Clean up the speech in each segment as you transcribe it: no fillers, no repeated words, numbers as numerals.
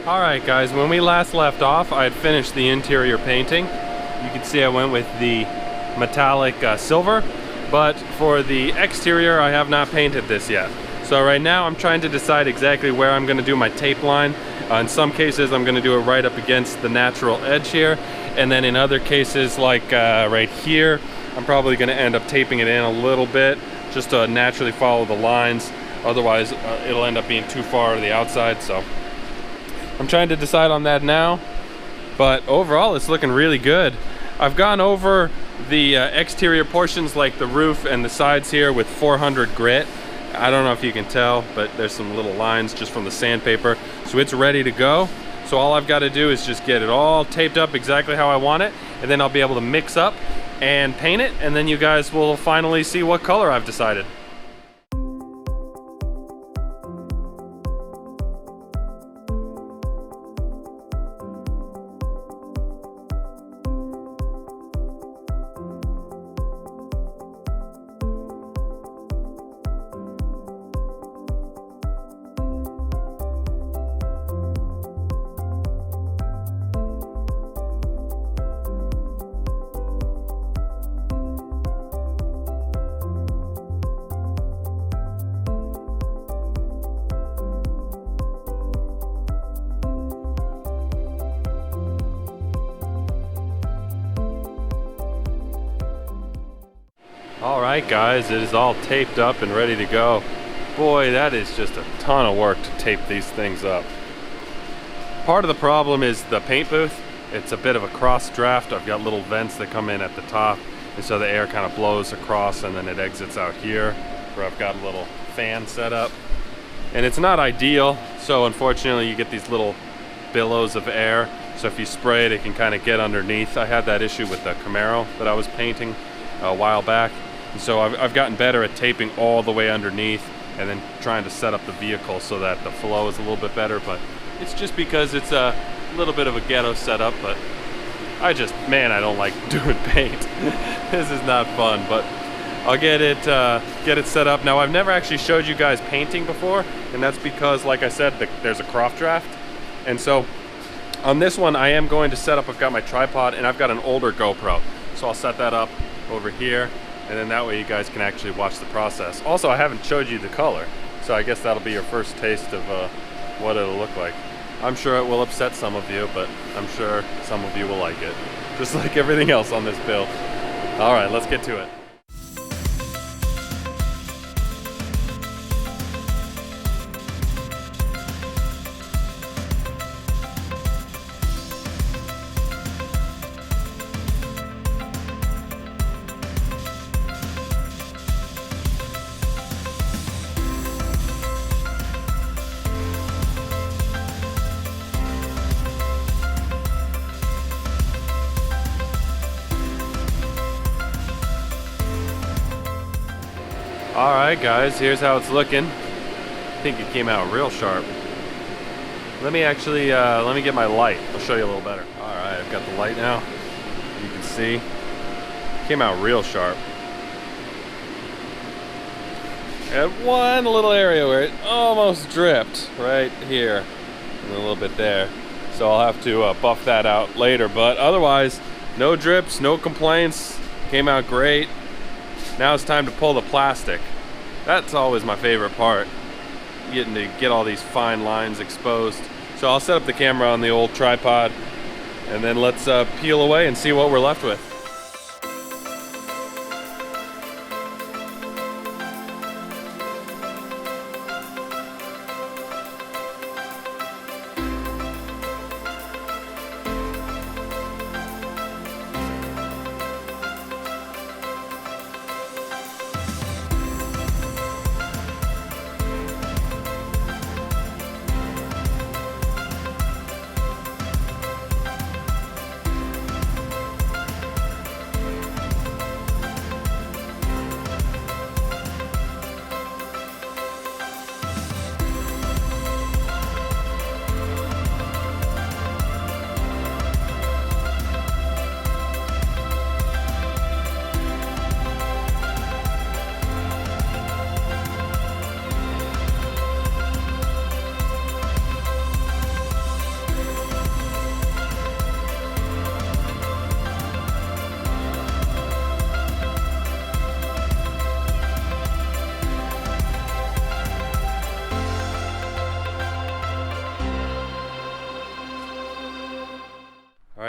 Alright guys, when we last left off, I had finished the interior painting. You can see I went with the metallic silver, but for the exterior I have not painted this yet. So right now I'm trying to decide exactly where I'm going to do my tape line. In some cases I'm going to do it right up against the natural edge here, and then in other cases like right here, I'm probably going to end up taping it in a little bit just to naturally follow the lines. Otherwise it'll end up being too far to the outside, so I'm trying to decide on that now. But overall it's looking really good. I've gone over the exterior portions like the roof and the sides here with 400 grit. I don't know if you can tell, but there's some little lines just from the sandpaper. So it's ready to go. So all I've got to do is just get it all taped up exactly how I want it, and then I'll be able to mix up and paint it, and then you guys will finally see what color I've decided. Alright guys, it is all taped up and ready to go. Boy, that is just a ton of work to tape these things up. Part of the problem is the paint booth. It's a bit of a cross draft. I've got little vents that come in at the top, and so the air kind of blows across and then it exits out here where I've got a little fan set up. And it's not ideal, so unfortunately you get these little billows of air. So if you spray it, it can kind of get underneath. I had that issue with the Camaro that I was painting a while back. And so I've gotten better at taping all the way underneath and then trying to set up the vehicle so that the flow is a little bit better. But it's just because it's a little bit of a ghetto setup, but I don't like doing paint. This is not fun, but I'll get it set up. Now, I've never actually showed you guys painting before, and that's because, like I said, there's a cross draft. And so on this one, I am going to set up, I've got my tripod and I've got an older GoPro. So I'll set that up over here, and then that way you guys can actually watch the process. Also, I haven't showed you the color, so I guess that'll be your first taste of what it'll look like. I'm sure it will upset some of you, but I'm sure some of you will like it, just like everything else on this build. All right, let's get to it. Alright guys, here's how it's looking. I think it came out real sharp. Let me get my light. I'll show you a little better. Alright, I've got the light now. You can see. It came out real sharp. I had one little area where it almost dripped right here and a little bit there. So I'll have to buff that out later, but otherwise, no drips, no complaints. Came out great. Now it's time to pull the plastic. That's always my favorite part, getting to get all these fine lines exposed. So I'll set up the camera on the old tripod, and then let's peel away and see what we're left with.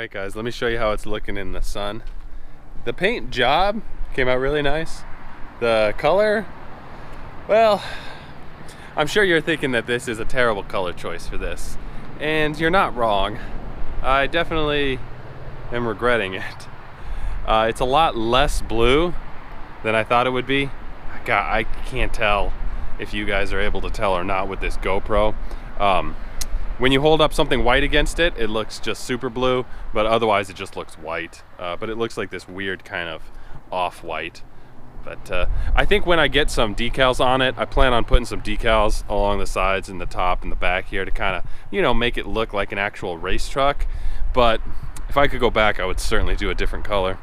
Alright guys, let me show you how it's looking in the sun. The paint job came out really nice. The color, well, I'm sure you're thinking that this is a terrible color choice for this, and you're not wrong. I definitely am regretting it. It's a lot less blue than I thought it would be. God, I can't tell if you guys are able to tell or not with this GoPro. When you hold up something white against it, it looks just super blue, but otherwise it just looks white. But it looks like this weird kind of off-white. But I think when I get some decals on it, I plan on putting some decals along the sides and the top and the back here to kind of, you know, make it look like an actual race truck. But if I could go back, I would certainly do a different color.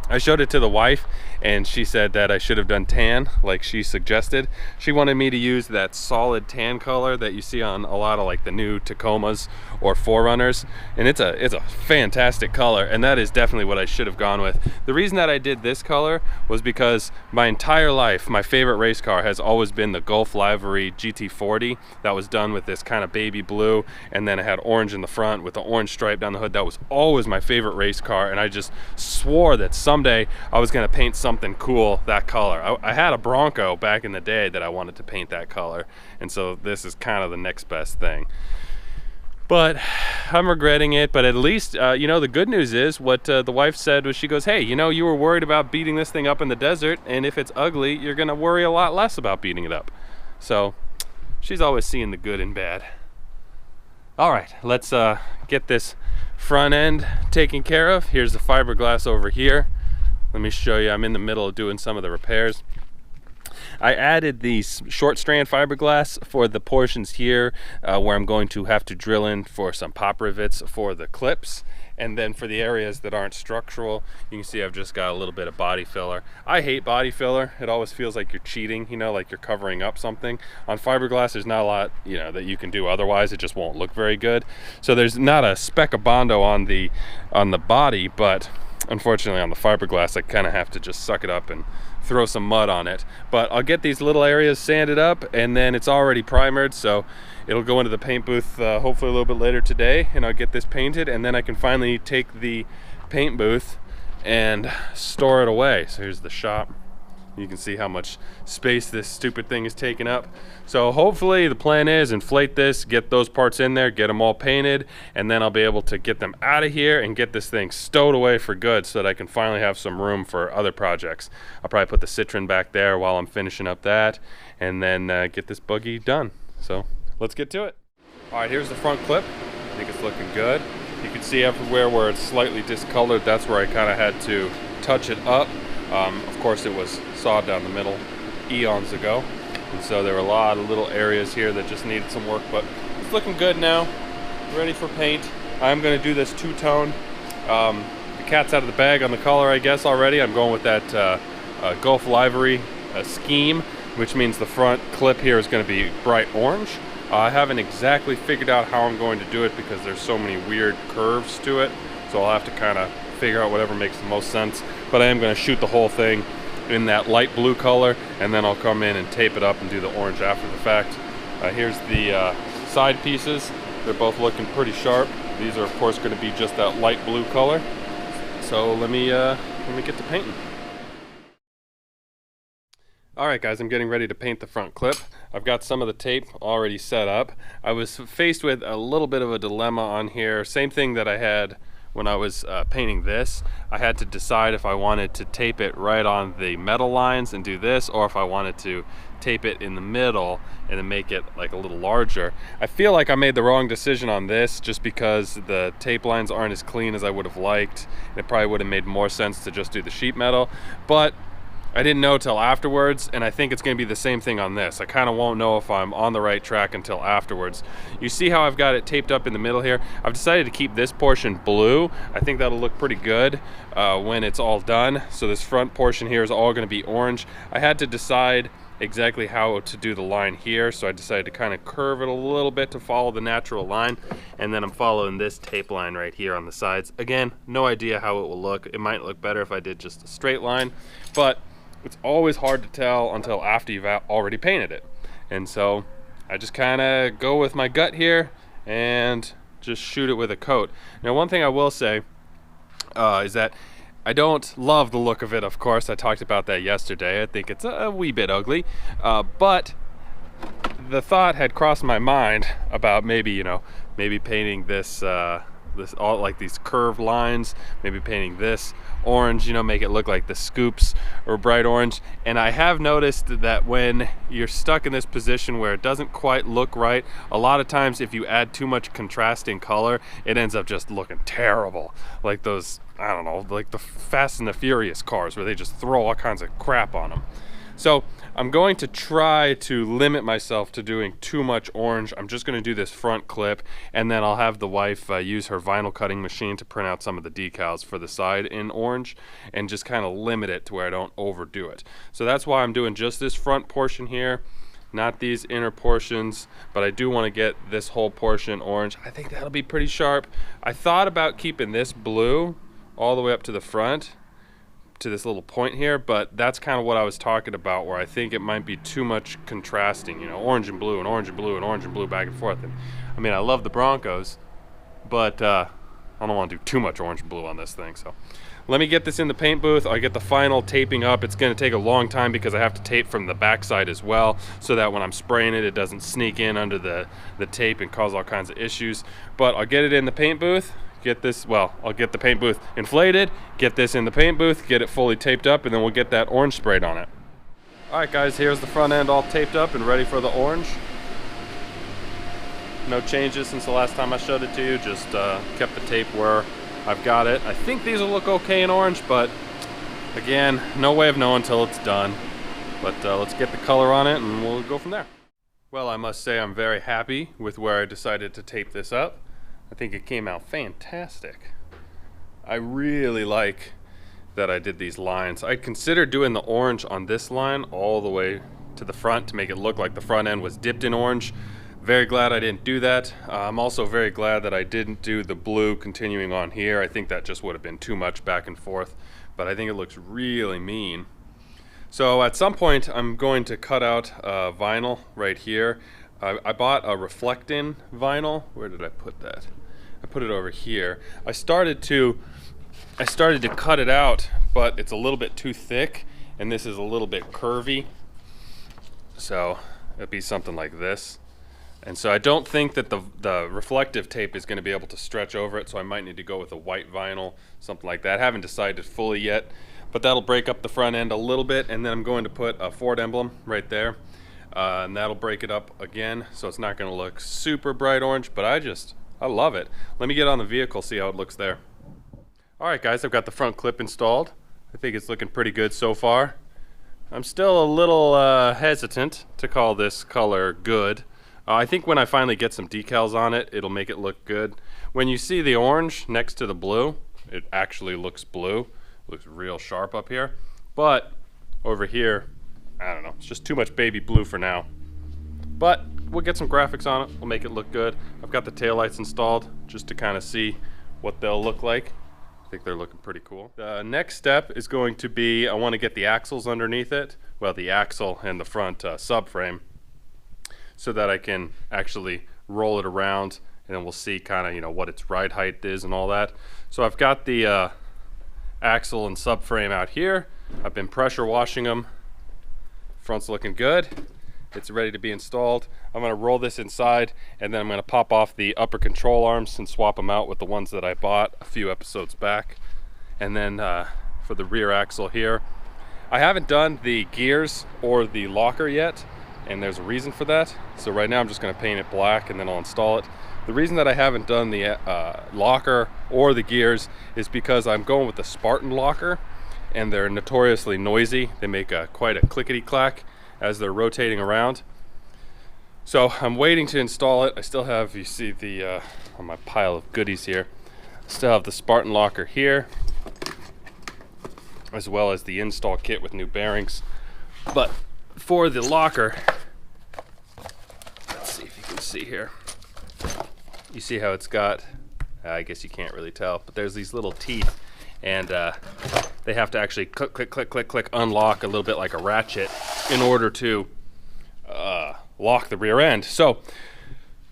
I showed it to the wife and she said that I should have done tan like she suggested. She wanted me to use that solid tan color that you see on a lot of like the new Tacomas or 4Runners, and it's a fantastic color, and that is definitely what I should have gone with. The reason that I did this color was because my entire life my favorite race car has always been the Gulf Livery GT40 that was done with this kind of baby blue, and then it had orange in the front with the orange stripe down the hood. That was always my favorite race car, and I just swore that someday I was going to paint something cool that color. I had a Bronco back in the day that I wanted to paint that color, and so this is kind of the next best thing. But I'm regretting it. But at least you know, the good news is what the wife said was, she goes, hey, you know, you were worried about beating this thing up in the desert, and if it's ugly, you're gonna worry a lot less about beating it up. So she's always seeing the good and bad. All right, let's get this front end taken care of. Here's the fiberglass over here. Let me show you. I'm in the middle of doing some of the repairs. I added the short strand fiberglass for the portions here where I'm going to have to drill in for some pop rivets for the clips, and then for the areas that aren't structural, you can see I've just got a little bit of body filler. I hate body filler. It always feels like you're cheating, you know, like you're covering up something. On fiberglass, there's not a lot, you know, that you can do otherwise. It just won't look very good. So there's not a speck of Bondo on the body, but unfortunately on the fiberglass I kind of have to just suck it up and throw some mud on it. But I'll get these little areas sanded up, and then it's already primered, so it'll go into the paint booth hopefully a little bit later today, and I'll get this painted, and then I can finally take the paint booth and store it away. So here's the shop. You can see how much space this stupid thing is taking up. So hopefully the plan is inflate this, get those parts in there, get them all painted, and then I'll be able to get them out of here and get this thing stowed away for good so that I can finally have some room for other projects. I'll probably put the Citroen back there while I'm finishing up that, and then get this buggy done. So let's get to it. All right, here's the front clip. I think it's looking good. You can see everywhere where it's slightly discolored, that's where I kind of had to touch it up. Of course, it was sawed down the middle eons ago, and so there were a lot of little areas here that just needed some work, but it's looking good now, ready for paint. I'm going to do this two-tone. The cat's out of the bag on the color, I guess, already. I'm going with that Gulf Livery scheme, which means the front clip here is going to be bright orange. I haven't exactly figured out how I'm going to do it because there's so many weird curves to it, so I'll have to kind of figure out whatever makes the most sense. But I am going to shoot the whole thing in that light blue color, and then I'll come in and tape it up and do the orange after the fact. Here's the side pieces. They're both looking pretty sharp. These are of course going to be just that light blue color. So let me get to painting. Alright guys, I'm getting ready to paint the front clip. I've got some of the tape already set up. I was faced with a little bit of a dilemma on here. Same thing that I had when I was painting this. I had to decide if I wanted to tape it right on the metal lines and do this, or if I wanted to tape it in the middle and then make it like a little larger. I feel like I made the wrong decision on this just because the tape lines aren't as clean as I would have liked. It probably would have made more sense to just do the sheet metal, but I didn't know till afterwards, and I think it's going to be the same thing on this. I kind of won't know if I'm on the right track until afterwards. You see how I've got it taped up in the middle here? I've decided to keep this portion blue. I think that'll look pretty good when it's all done. So this front portion here is all going to be orange. I had to decide exactly how to do the line here, so I decided to kind of curve it a little bit to follow the natural line, and then I'm following this tape line right here on the sides. Again, no idea how it will look. It might look better if I did just a straight line, but it's always hard to tell until after you've already painted it. And so I just kind of go with my gut here and just shoot it with a coat. Now, one thing I will say, is that I don't love the look of it, of course. I talked about that yesterday. I think it's a wee bit ugly, but the thought had crossed my mind about maybe painting this all like these curved lines, maybe painting this orange, make it look like the scoops or bright orange. And I have noticed that when you're stuck in this position where it doesn't quite look right, a lot of times if you add too much contrasting color, it ends up just looking terrible, like those, I don't know, like the Fast and the Furious cars where they just throw all kinds of crap on them. So I'm going to try to limit myself to doing too much orange. I'm just going to do this front clip, and then I'll have the wife use her vinyl cutting machine to print out some of the decals for the side in orange, and just kind of limit it to where I don't overdo it. So that's why I'm doing just this front portion here, not these inner portions, but I do want to get this whole portion orange. I think that'll be pretty sharp. I thought about keeping this blue all the way up to the front, to this little point here, but that's kind of what I was talking about, where I think it might be too much contrasting, orange and blue and orange and blue and orange and blue back and forth. And I mean, I love the Broncos, but I don't want to do too much orange and blue on this thing. So let me get this in the paint booth. I'll get the final taping up. It's going to take a long time because I have to tape from the backside as well, so that when I'm spraying it, it doesn't sneak in under the tape and cause all kinds of issues. But I'll get it in the paint booth. I'll get the paint booth inflated, get this in the paint booth, get it fully taped up, and then we'll get that orange sprayed on it. Alright guys, here's the front end all taped up and ready for the orange. No changes since the last time I showed it to you, just kept the tape where I've got it. I think these will look okay in orange, but again, no way of knowing until it's done. But let's get the color on it and we'll go from there. Well, I must say I'm very happy with where I decided to tape this up. I think it came out fantastic. I really like that I did these lines. I considered doing the orange on this line all the way to the front to make it look like the front end was dipped in orange. Very glad I didn't do that. I'm also very glad that I didn't do the blue continuing on here. I think that just would have been too much back and forth, but I think it looks really mean. So at some point I'm going to cut out vinyl right here. I bought a Reflectin vinyl. Where did I put that? I put it over here. I started to cut it out, but it's a little bit too thick, and this is a little bit curvy. So it'd be something like this. And so I don't think that the reflective tape is going to be able to stretch over it, so I might need to go with a white vinyl, something like that. I haven't decided fully yet, but that'll break up the front end a little bit, and then I'm going to put a Ford emblem right there. And that'll break it up again, so it's not going to look super bright orange, but I love it. Let me get on the vehicle, see how it looks there. Alright guys, I've got the front clip installed. I think it's looking pretty good so far. I'm still a little hesitant to call this color good. I think when I finally get some decals on it, it'll make it look good. When you see the orange next to the blue, it actually looks blue. It looks real sharp up here. But over here, I don't know, it's just too much baby blue for now. But we'll get some graphics on it, we'll make it look good. I've got the taillights installed just to kind of see what they'll look like. I think they're looking pretty cool. The next step is going to be, I want to get the axles underneath it. Well, the axle and the front subframe, so that I can actually roll it around, and then we'll see kind of, what its ride height is and all that. So I've got the axle and subframe out here. I've been pressure washing them. Front's looking good. It's ready to be installed. I'm going to roll this inside, and then I'm going to pop off the upper control arms and swap them out with the ones that I bought a few episodes back. And then for the rear axle here, I haven't done the gears or the locker yet, and there's a reason for that. So right now I'm just going to paint it black and then I'll install it. The reason that I haven't done the locker or the gears is because I'm going with the Spartan locker, and they're notoriously noisy. They make quite a clickety-clack as they're rotating around. So I'm waiting to install it. I still have, you see the on my pile of goodies here, I still have the Spartan locker here, as well as the install kit with new bearings. But for the locker, let's see if you can see here. You see how it's got, I guess you can't really tell, but there's these little teeth, and they have to actually click, click, click, click, click, unlock a little bit like a ratchet in order to lock the rear end. So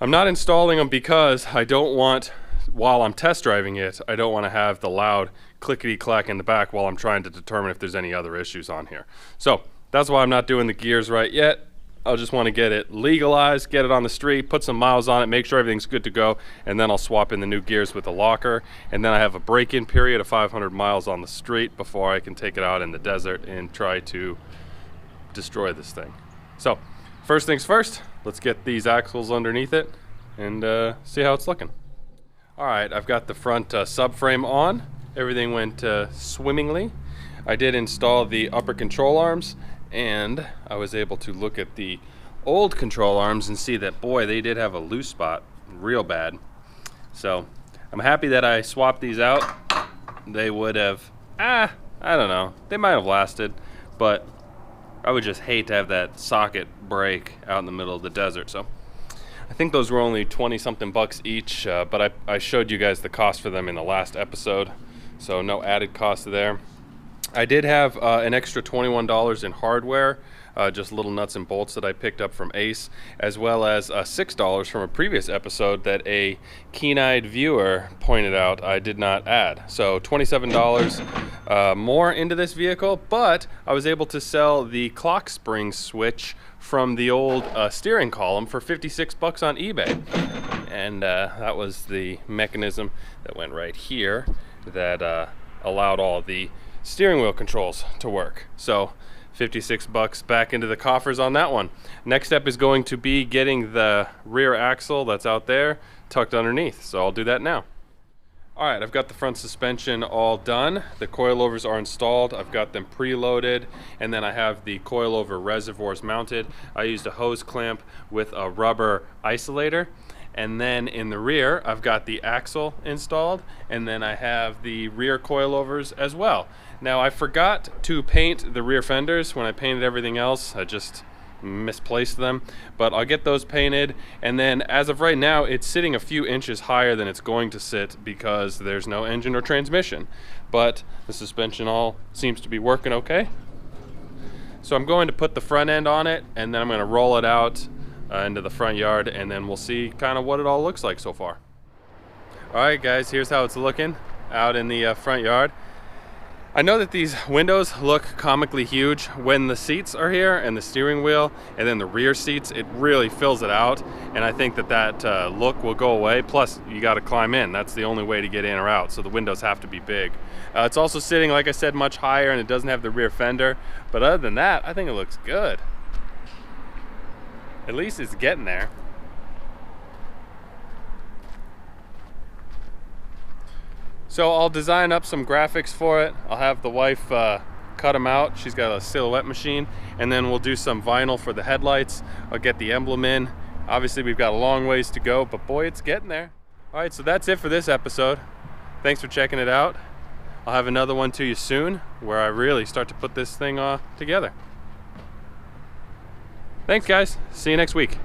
I'm not installing them because I don't want while I'm test driving it, I don't want to have the loud clickety-clack in the back while I'm trying to determine if there's any other issues on here. So that's why I'm not doing the gears right yet. I'll just want to get it legalized, get it on the street, put some miles on it, make sure everything's good to go, and then I'll swap in the new gears with the locker. And then I have a break-in period of 500 miles on the street before I can take it out in the desert and try to destroy this thing. So first things first, let's get these axles underneath it and see how it's looking. All right, I've got the front subframe on. Everything went swimmingly. I did install the upper control arms, and I was able to look at the old control arms and see that, boy, they did have a loose spot real bad. So I'm happy that I swapped these out. They would have, I don't know, they might have lasted, but I would just hate to have that socket break out in the middle of the desert. So I think those were only 20 something bucks each, but I showed you guys the cost for them in the last episode, so no added cost there. I did have an extra $21 in hardware, just little nuts and bolts that I picked up from Ace, as well as $6 from a previous episode that a keen-eyed viewer pointed out I did not add. So $27 more into this vehicle, but I was able to sell the clock spring switch from the old steering column for 56 bucks on eBay. And that was the mechanism that went right here that allowed all the steering wheel controls to work. So 56 bucks back into the coffers on that one. Next step is going to be getting the rear axle that's out there tucked underneath. So I'll do that now. All right, I've got the front suspension all done. The coilovers are installed. I've got them preloaded, and then I have the coilover reservoirs mounted. I used a hose clamp with a rubber isolator. And then in the rear, I've got the axle installed, and then I have the rear coilovers as well. Now, I forgot to paint the rear fenders when I painted everything else. I just misplaced them, but I'll get those painted. And then as of right now, it's sitting a few inches higher than it's going to sit because there's no engine or transmission, but the suspension all seems to be working okay. So I'm going to put the front end on it, and then I'm going to roll it out into the front yard, and then we'll see kind of what it all looks like so far. All right, guys, here's how it's looking out in the front yard. I know that these windows look comically huge when the seats are here and the steering wheel and then the rear seats. It really fills it out, and I think that look will go away. Plus, you got to climb in. That's the only way to get in or out, so the windows have to be big. It's also sitting, like I said, much higher, and it doesn't have the rear fender. But other than that, I think it looks good. At least it's getting there. So I'll design up some graphics for it. I'll have the wife cut them out. She's got a silhouette machine, and then we'll do some vinyl for the headlights. I'll get the emblem in. Obviously, we've got a long ways to go, but boy, it's getting there. All right, so that's it for this episode. Thanks for checking it out. I'll have another one to you soon where I really start to put this thing together. Thanks, guys. See you next week.